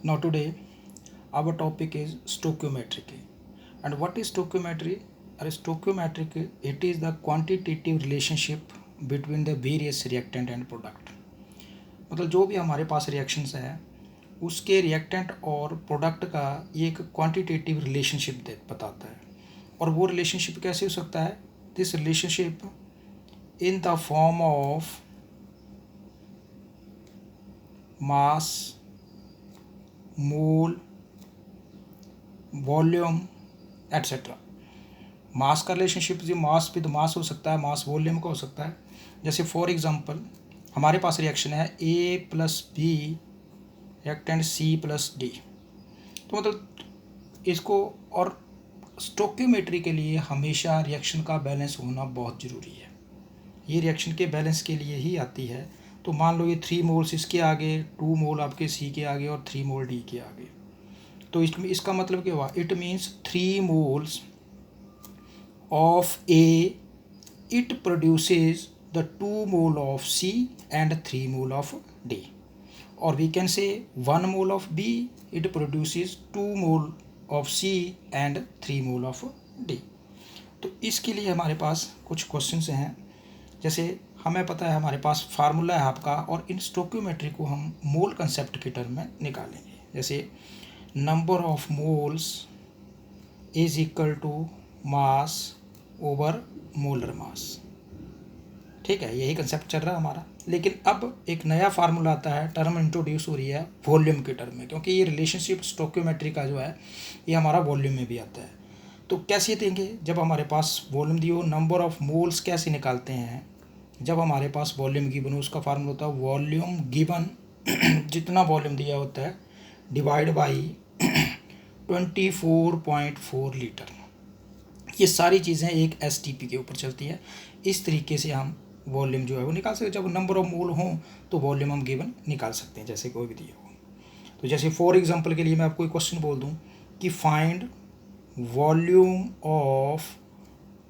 Now today our topic is stoichiometry. And what is stoichiometry? Or stoichiometry, it is the quantitative relationship between the various reactant and product. मतलब जो भी हमारे पास reactions है उसके reactant और product का ये एक क्वांटिटेटिव रिलेशनशिप बताता है. और वो रिलेशनशिप कैसे हो सकता है? This relationship in the form of mass, mole, volume etcetera. Mass का रिलेशनशिप जो मास विद मास हो सकता है, मास वॉल्यूम का हो सकता है. जैसे फॉर एग्जांपल हमारे पास रिएक्शन है a plus b reactant c plus d. तो मतलब इसको, और स्टोइकियोमेट्री के लिए हमेशा रिएक्शन का बैलेंस होना बहुत ज़रूरी है. ये रिएक्शन के बैलेंस के लिए ही आती है. तो मान लो ये 3 मोल्स इसके आगे, 2 मोल आपके सी के आगे और 3 मोल डी के आगे. तो इसका मतलब क्या हुआ? It means 3 moles of a it produces the 2 mole of c and 3 mole of d. और we can say 1 mole of b it produces 2 mole of c and 3 mole of d. तो इसके लिए हमारे पास कुछ क्वेश्चंस हैं. जैसे हमें पता है हमारे पास फार्मूला है आपका, और इन स्टोइकियोमेट्री को हम मोल कंसेप्ट के टर्म में निकालेंगे. जैसे number of moles is equal to mass over molar mass. ठीक है, यही कंसेप्ट चल रहा है हमारा. लेकिन अब एक नया फार्मूला आता है, टर्म इंट्रोड्यूस हो रही है वॉल्यूम के टर्म में, क्योंकि ये रिलेशनशिप स्टोइकियोमेट्री का जो है ये हमारा वॉल्यूम में भी आता है. तो कैसे देंगे? जब हमारे पास वॉल्यूम दियो, नंबर ऑफ मोल्स कैसे निकालते हैं? जब हमारे पास वॉल्यूम गिवन हो, उसका फार्मूला होता है वॉल्यूम गिवन जितना वॉल्यूम दिया होता है डिवाइड बाई 24.4 लीटर. ये सारी चीज़ें एक एसटीपी के ऊपर चलती है. इस तरीके से हम वॉल्यूम जो है वो निकाल सकते हैं. जब नंबर ऑफ मोल हों तो वॉल्यूम हम गिवन निकाल सकते हैं, जैसे कोई भी दिया हो. तो जैसे फॉर एग्जांपल के लिए मैं आपको एक क्वेश्चन बोल दूं कि find volume of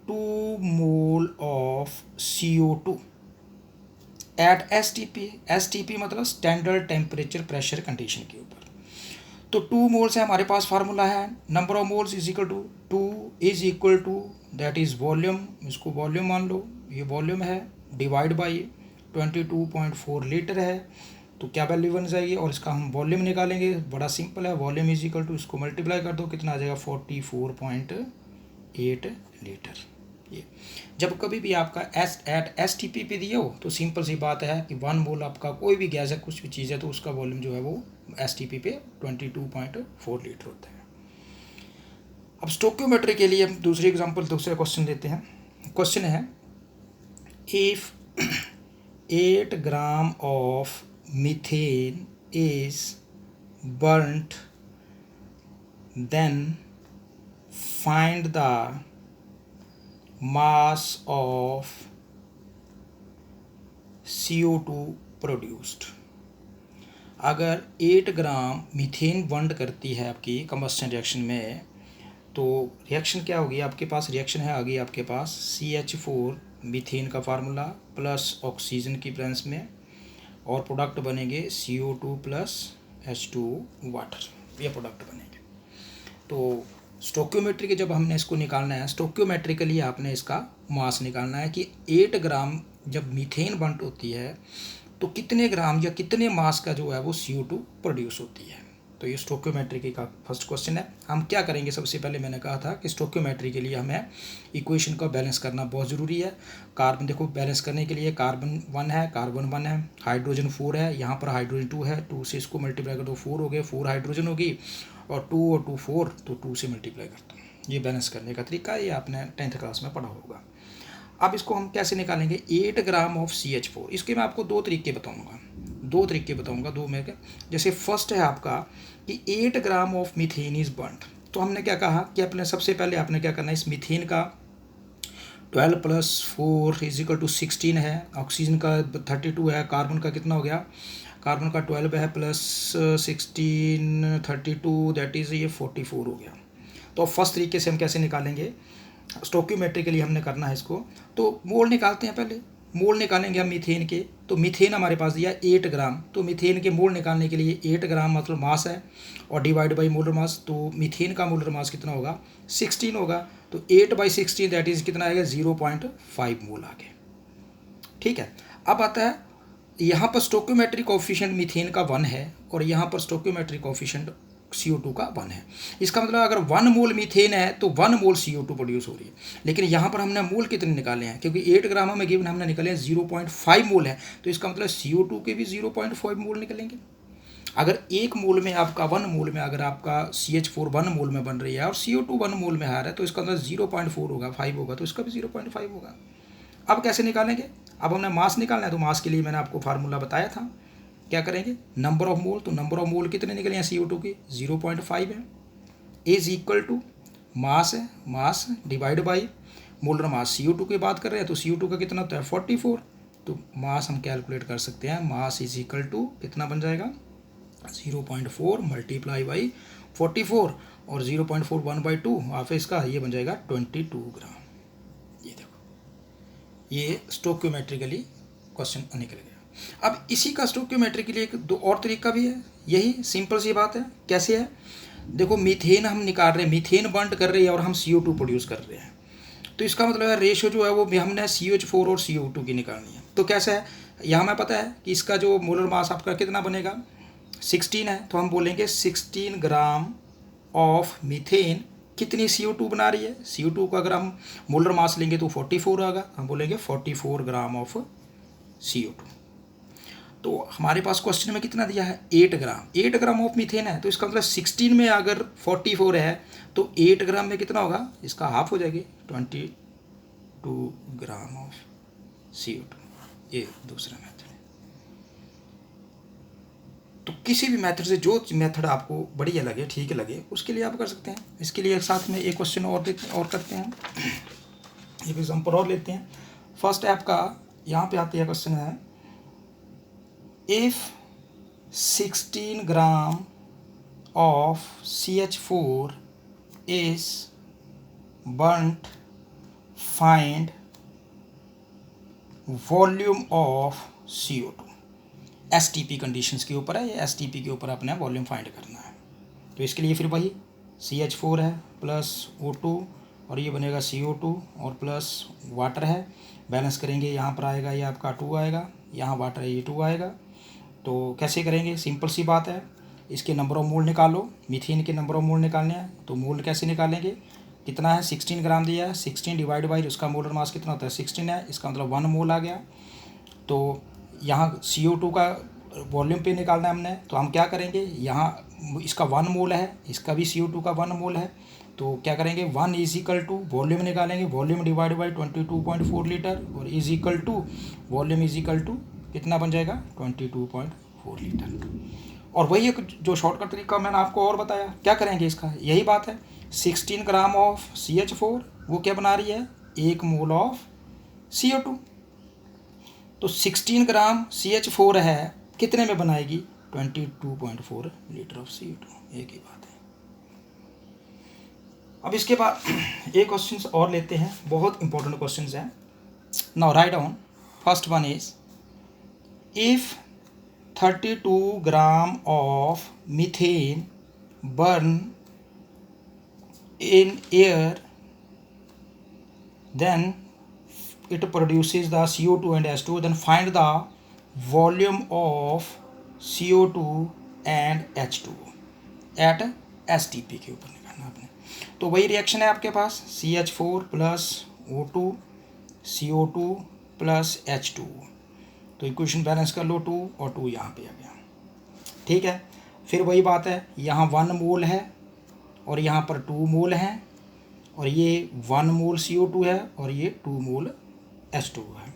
2 mole of CO2 at STP. STP मतलब स्टैंडर्ड टेम्परेचर प्रेशर कंडीशन के ऊपर. तो 2 मोल्स है हमारे पास, फार्मूला है number of moles is equal to 2 is equal to that is volume, इसको वॉल्यूम मान लो, ये वॉल्यूम है, डिवाइड बाई 22.4 लीटर है. तो क्या वैल्यू बन जाएगी? और इसका हम वॉल्यूम निकालेंगे. बड़ा सिंपल है, वॉल्यूम इज इक्वल टू, इसको मल्टीप्लाई कर दो, कितना आ जाएगा? 44.8 लीटर. ये जब कभी भी आपका एट एसटीपी पे दिया हो तो सिंपल सी बात है कि 1 मोल आपका कोई भी गैस है, कुछ भी चीज़ है, तो उसका वॉल्यूम जो है वो एसटीपी पे 22.4 लीटर होता है. अब स्टोइकियोमेट्री के लिए हम दूसरे एग्जांपल, दूसरे क्वेश्चन लेते हैं. क्वेश्चन है if 8 gram of methane is burnt then find the mass of CO2 produced. अगर 8 ग्राम मीथेन बर्न करती है आपकी कंबस्टन रिएक्शन में, तो रिएक्शन क्या होगी? आपके पास रिएक्शन है आगे आपके पास CH4 मीथेन का फार्मूला प्लस ऑक्सीजन की प्रेजेंस में, और प्रोडक्ट बनेंगे CO2 प्लस H2 वाटर. ये प्रोडक्ट बनेंगे. तो स्टोइकियोमेट्री के जब हमने इसको निकालना है, स्टोइकियोमेट्रिकली आपने इसका मास निकालना है कि 8 ग्राम जब मीथेन बंट होती है तो कितने ग्राम या कितने मास का जो है वो CO2 प्रोड्यूस होती है. तो ये स्टोइकियोमेट्री का फर्स्ट क्वेश्चन है. हम क्या करेंगे? सबसे पहले मैंने कहा था कि स्टोइकियोमेट्री के लिए हमें इक्वेशन का बैलेंस करना बहुत ज़रूरी है. कार्बन देखो, बैलेंस करने के लिए कार्बन 1 है, कार्बन 1 है, हाइड्रोजन 4 है, यहाँ पर हाइड्रोजन 2 है, 2 से इसको मल्टीप्लाई कर दो, 4 हो गए, 4 हाइड्रोजन होगी, और 2 और 2 4, तो 2 से मल्टीप्लाई करता हूँ. ये बैलेंस करने का तरीका है, ये आपने 10th क्लास में पढ़ा होगा. अब इसको हम कैसे निकालेंगे? 8 ग्राम ऑफ CH4. इसके मैं आपको दो तरीके बताऊंगा, दो में के. जैसे फर्स्ट है आपका कि 8 gram of methane is burned. तो हमने क्या कहा कि अपने सबसे पहले आपने क्या करना है, इस मीथेन का 12 प्लस 4 इज इक्वल टू 16 है, ऑक्सीजन का 32 है, कार्बन का कितना हो गया? कार्बन का 12 है प्लस 16 32, दैट इज़ ये 44 हो गया. तो फर्स्ट तरीके से हम कैसे निकालेंगे? स्टोइकियोमेट्री के लिए हमने करना है इसको. तो मोल निकालते हैं पहले. मोल निकालेंगे हम मीथेन के, तो मीथेन हमारे पास दिया 8 ग्राम, तो मीथेन के मोल निकालने के लिए 8 ग्राम मतलब मास है और डिवाइड बाई मोलर मास, तो मीथेन का मोलर मास कितना होगा 16 होगा, तो 8/16 दैट इज़ कितना आएगा 0.5 मोल आ गया। ठीक है, अब आता है यहाँ पर स्टोकियोमेट्रिक कोफिशिएंट मीथेन का 1 है और यहाँ पर स्टोकियोमेट्रिक कोफिशिएंट CO2 का 1 है। इसका मतलब अगर 1 मोल मीथेन है तो 1 मोल CO2 प्रोड्यूस हो रही है, लेकिन यहाँ पर हमने मोल कितने निकाले हैं, क्योंकि 8 ग्राम हमें गिवन हमने निकाले हैं 0.5 मोल है, तो इसका मतलब CO2 के भी 0.5 मोल निकलेंगे। अगर 1 मोल में आपका 1 मोल में अगर आपका CH4 1 मोल में बन रही है और CO2 1 मोल में आ रहा है, तो इसका मतलब 0.4 होगा, 5 होगा, तो इसका भी 0.5 होगा। अब कैसे निकालेंगे, अब हमने मास निकालना है, तो मास के लिए मैंने आपको फार्मूला बताया था, क्या करेंगे नंबर ऑफ मोल, तो नंबर ऑफ मोल कितने निकले हैं CO2 के 0.5 है, इज इक्वल टू मास है, mass divide by molar mass, CO2 की बात कर रहे हैं तो CO2 का कितना होता है 44, तो मास हम कैलकुलेट कर सकते हैं, मास इज इक्वल टू कितना बन जाएगा 0.4 मल्टीप्लाई बाई 44 और 0.4 1/2 हाफ इसका, ये बन जाएगा 22 ग्राम। ये देखो ये स्टोकियोमेट्रिकली क्वेश्चन निकल गया। अब इसी का स्टोकियोमेट्रिकली एक दो और तरीका भी है, यही सिंपल सी बात है। कैसे है, देखो मीथेन हम निकाल रहे हैं, मीथेन बर्न कर रही है और हम CO2 प्रोड्यूस कर रहे हैं, तो इसका मतलब है रेशियो जो है वो हमने CH4 और CO2 की निकालनी है। तो कैसे है, यहाँ हमें पता है कि इसका जो मोलर मास आपका कितना बनेगा 16 है, तो हम बोलेंगे 16 ग्राम ऑफ मीथेन कितनी CO2 बना रही है, CO2 का अगर हम मोलर मास लेंगे तो 44 आएगा, हम बोलेंगे 44 ग्राम ऑफ CO2। तो हमारे पास क्वेश्चन में कितना दिया है 8 ग्राम, 8 ग्राम ऑफ मीथेन है, तो इसका मतलब 16 में अगर 44 है तो 8 ग्राम में कितना होगा, इसका हाफ हो जाएगी 22 ग्राम ऑफ CO2। ये दूसरा मेथड है। तो किसी भी मेथड से जो मेथड आपको बढ़िया लगे, ठीक लगे, उसके लिए आप कर सकते हैं। इसके लिए एक साथ में एक क्वेश्चन और करते हैं, एक एग्जाम्पल और लेते हैं। फर्स्ट है आपका, यहाँ पे आती है क्वेश्चन है, if 16 gram of CH4 is burnt, find volume of CO2। STP conditions के ऊपर है, ये STP के ऊपर अपने वॉल्यूम फाइंड करना है। तो इसके लिए फिर वही CH4 है प्लस O2 और ये बनेगा CO2 और प्लस वाटर है, बैलेंस करेंगे, यहाँ पर आएगा ये आपका 2 आएगा, यहाँ वाटर है ये 2 आएगा। तो कैसे करेंगे, सिंपल सी बात है, इसके नंबर ऑफ मोल निकालो, मीथेन के नंबर ऑफ मोल निकालने हैं, तो मोल कैसे निकालेंगे, कितना है 16 ग्राम दिया है, 16 डिवाइड बाई उसका मोलर मास कितना होता है 16 है, इसका मतलब 1 मोल आ गया। तो यहाँ CO2 का वॉल्यूम पे निकालना है हमने, तो हम क्या करेंगे, यहाँ इसका 1 मोल है, इसका भी CO2 का 1 मोल है, तो क्या करेंगे 1 इज इक्वल टू वॉल्यूम निकालेंगे, वॉल्यूम डिवाइड बाई 22.4 लीटर और is equal to volume is equal to कितना बन जाएगा 22.4 लीटर। और वही एक जो शॉर्टकट तरीका मैंने आपको और बताया, क्या करेंगे इसका, यही बात है, 16 ग्राम ऑफ CH4 वो क्या बना रही है 1 मोल ऑफ CO2, तो 16 ग्राम CH4 है कितने में बनाएगी 22.4 लीटर ऑफ CO2, एक ही बात है। अब इसके बाद एक क्वेश्चन और लेते हैं, बहुत इंपॉर्टेंट क्वेश्चन हैं। Now write down, first one is if 32 gram of methane burn in air, then it produces the CO2 and H2, then find the volume of CO2 and H2 at STP के ऊपर निकालना आपने। तो वही reaction है आपके पास, CH4 plus O2 CO2 plus H2, तो equation balance कर लो, 2 और 2 यहाँ पे आ गया। ठीक है, फिर वही बात है, यहाँ 1 मोल है और यहाँ पर 2 मोल हैं, और ये 1 मोल CO2 है और ये 2 मोल H2 है।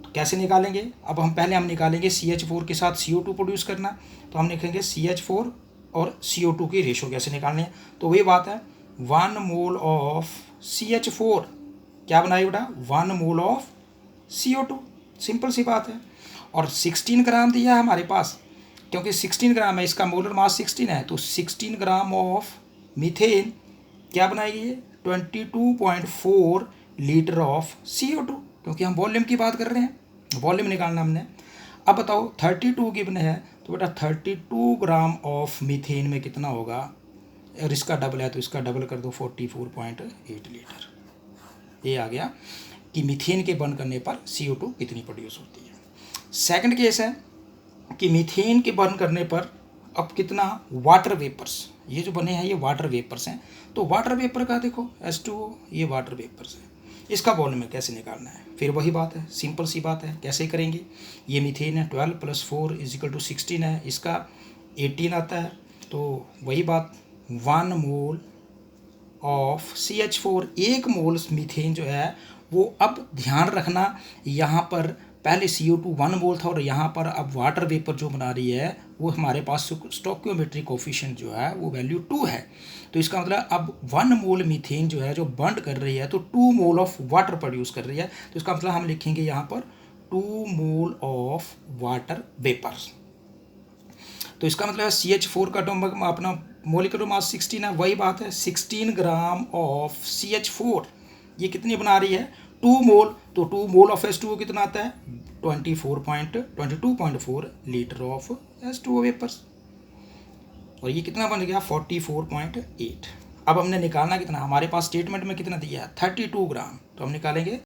तो कैसे निकालेंगे, अब हम निकालेंगे CH4 के साथ CO2 प्रोड्यूस करना, तो हम लिखेंगे CH4 और CO2 की रेशो कैसे निकालनी है। तो वही बात है, 1 मोल ऑफ CH4 क्या बनाई बेटा 1 मोल ऑफ CO2, सिंपल सी बात है। और 16 ग्राम दिया है हमारे पास, क्योंकि 16 ग्राम है, इसका मोलर मास 16 है, तो 16 ग्राम ऑफ मीथेन क्या बनाएगी ये 22.4 लीटर ऑफ CO2, क्योंकि हम वॉल्यूम की बात कर रहे हैं। वॉल्यूम निकालना हमने। अब बताओ 32 गिवन है, तो बेटा 32 ग्राम ऑफ मीथेन में कितना होगा, और इसका डबल है तो इसका डबल कर दो 44.8 लीटर। ये आ गया कि मीथेन के बर्न करने पर CO2 कितनी प्रोड्यूस होती है। सेकंड केस है कि मीथेन के बर्न करने पर अब कितना वाटर वेपर्स, ये जो बने हैं ये वाटर वेपर्स हैं। तो वाटर वेपर का देखो H2O, ये वाटर वेपर्स है, इसका वॉल्यूम कैसे निकालना है। फिर वही बात है, सिंपल सी बात है, कैसे करेंगे। ये मीथेन है 12 + 4 = 16 है, इसका 18 आता है। तो वही बात 1 mole of CH4, 1 mole methane जो है वो, अब ध्यान रखना यहाँ पर पहले CO2 1 मोल था और यहाँ पर अब वाटर वेपर जो बना रही है वो हमारे पास स्टोइकियोमेट्रिक कोफिशिएंट जो है वो वैल्यू 2 है। तो इसका मतलब अब 1 मोल मीथेन जो है जो बर्न कर रही है तो 2 मोल ऑफ वाटर प्रोड्यूस कर रही है। तो इसका मतलब हम लिखेंगे यहाँ पर 2 मोल ऑफ वाटर वेपर। तो इसका मतलब CH4 का अपना मोलिकुलर मास 16 है, वही बात है 16 ग्राम ऑफ CH4 ये कितनी बना रही है 2 मोल। तो 2 मोल ऑफ H2O कितना आता है 22.4 लीटर ऑफ H2O वेपर्स, और ये कितना बन गया 44.8। अब हमने निकालना कितना, हमारे पास स्टेटमेंट में कितना दिया है 32 ग्राम, तो हम निकालेंगे